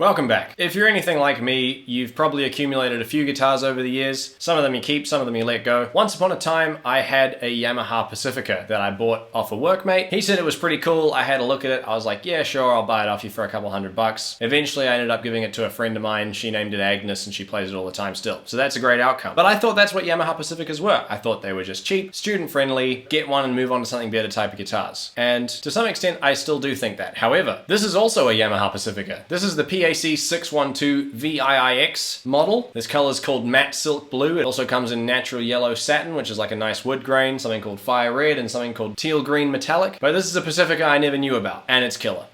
Welcome back. If you're anything like me, you've probably accumulated a few guitars over the years. Some of them you keep, some of them you let go. Once upon a time, I had a Yamaha Pacifica that I bought off a workmate. He said it was pretty cool. I had a look at it. I was like, yeah, sure, I'll buy it off you for a couple $100. Eventually, I ended up giving it to a friend of mine. She named it Agnes, and she plays it all the time still. So that's a great outcome. But I thought that's what Yamaha Pacificas were. I thought they were just cheap, student-friendly, get one and move on to something better type of guitars. And to some extent, I still do think that. However, this is also a Yamaha Pacifica. This is the PAC612VIIX model. This color is called Matte Silk Blue. It also comes in natural yellow satin, which is like a nice wood grain, something called Fire Red, and something called Teal Green Metallic. But this is a Pacifica I never knew about, and it's killer.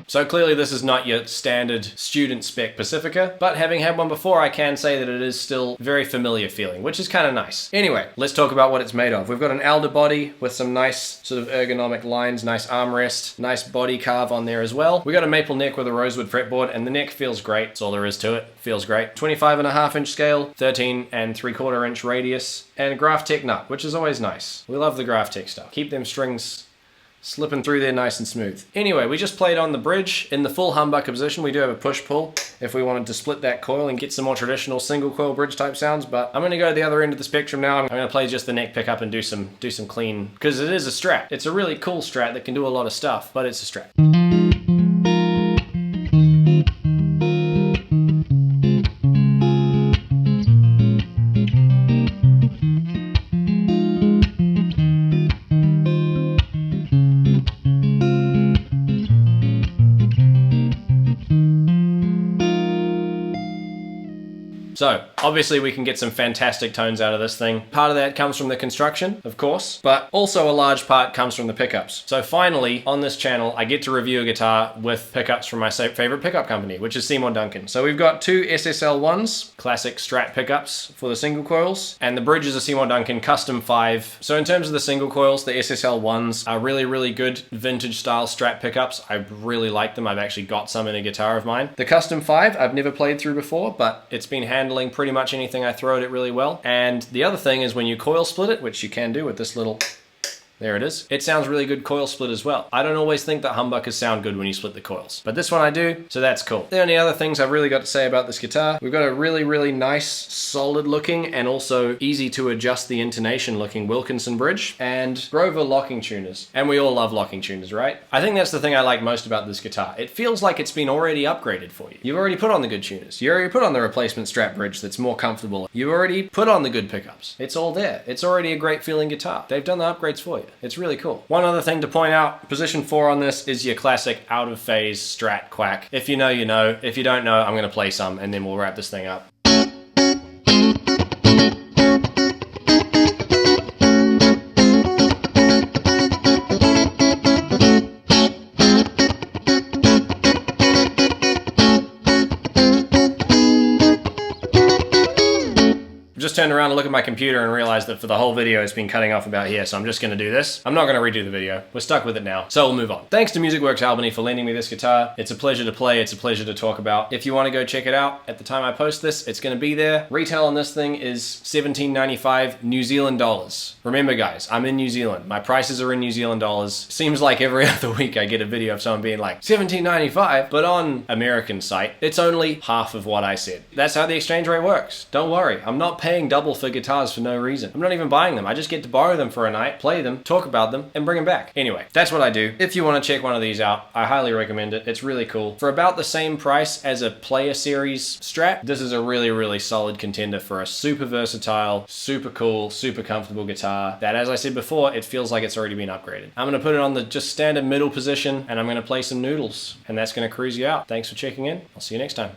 So clearly this is not your standard student spec Pacifica, but having had one before, I can say that it is still very familiar feeling, which is kind of nice. Anyway, let's talk about what it's made of. We've got an alder body with some nice sort of ergonomic lines, nice armrest, nice body carve on there as well. We got a maple neck with a rosewood fretboard, and the neck feels great. That's all there is to it. Feels great. 25.5-inch scale, 13.75-inch radius, and a Graphtec nut, which is always nice. We love the Graphtec stuff. Keep them strings slipping through there nice and smooth. Anyway, we just played on the bridge in the full humbucker position. We do have a push-pull if we wanted to split that coil and get some more traditional single coil bridge type sounds, but I'm gonna go to the other end of the spectrum now. I'm gonna play just the neck pickup and do some clean, because it is a Strat. It's a really cool Strat that can do a lot of stuff, but it's a Strat. So, obviously we can get some fantastic tones out of this thing. Part of that comes from the construction, of course, but also a large part comes from the pickups. So finally, on this channel, I get to review a guitar with pickups from my favorite pickup company, which is Seymour Duncans. So we've got two SSL1s, classic Strat pickups for the single coils, and the bridge is a Seymour Duncan Custom 5. So in terms of the single coils, the SSL1s are really, really good vintage style Strat pickups. I really like them. I've actually got some in a guitar of mine. The Custom 5, I've never played through before, but it's been handling pretty much anything I throw at it really well. And the other thing is when you coil split it, which you can do with this little, there it is, it sounds really good coil split as well. I don't always think that humbuckers sound good when you split the coils, but this one I do, so that's cool. The only other things I've really got to say about this guitar, we've got a really, really nice, solid looking and also easy to adjust the intonation looking Wilkinson bridge and Grover locking tuners. And we all love locking tuners, right? I think that's the thing I like most about this guitar. It feels like it's been already upgraded for you. You've already put on the good tuners. You already put on the replacement Strat bridge that's more comfortable. You've already put on the good pickups. It's all there. It's already a great feeling guitar. They've done the upgrades for you. It's really cool. One other thing to point out, position 4 on this is your classic out of phase Strat quack. If you know, you know. If you don't know, I'm gonna play some and then we'll wrap this thing up. Just turned around to look at my computer and realized that for the whole video it's been cutting off about here, so I'm just going to do this. I'm not going to redo the video. We're stuck with it now, so we'll move on. Thanks to MusicWorks Albany for lending me this guitar. It's a pleasure to play, it's a pleasure to talk about. If you want to go check it out, at the time I post this, it's going to be there. Retail on this thing is $17.95 New Zealand dollars. Remember guys, I'm in New Zealand. My prices are in New Zealand dollars. Seems like every other week I get a video of someone being like, $17.95, but on American site, it's only half of what I said. That's how the exchange rate works. Don't worry, I'm not paying double for guitars for no reason. I'm not even buying them. I just get to borrow them for a night, play them, talk about them, and bring them back. Anyway, that's what I do. If you want to check one of these out, I highly recommend it. It's really cool. For about the same price as a Player Series Strat, this is a really, really solid contender for a super versatile, super cool, super comfortable guitar that, as I said before, it feels like it's already been upgraded. I'm going to put it on the just standard middle position, and I'm going to play some noodles, and that's going to cruise you out. Thanks for checking in. I'll see you next time.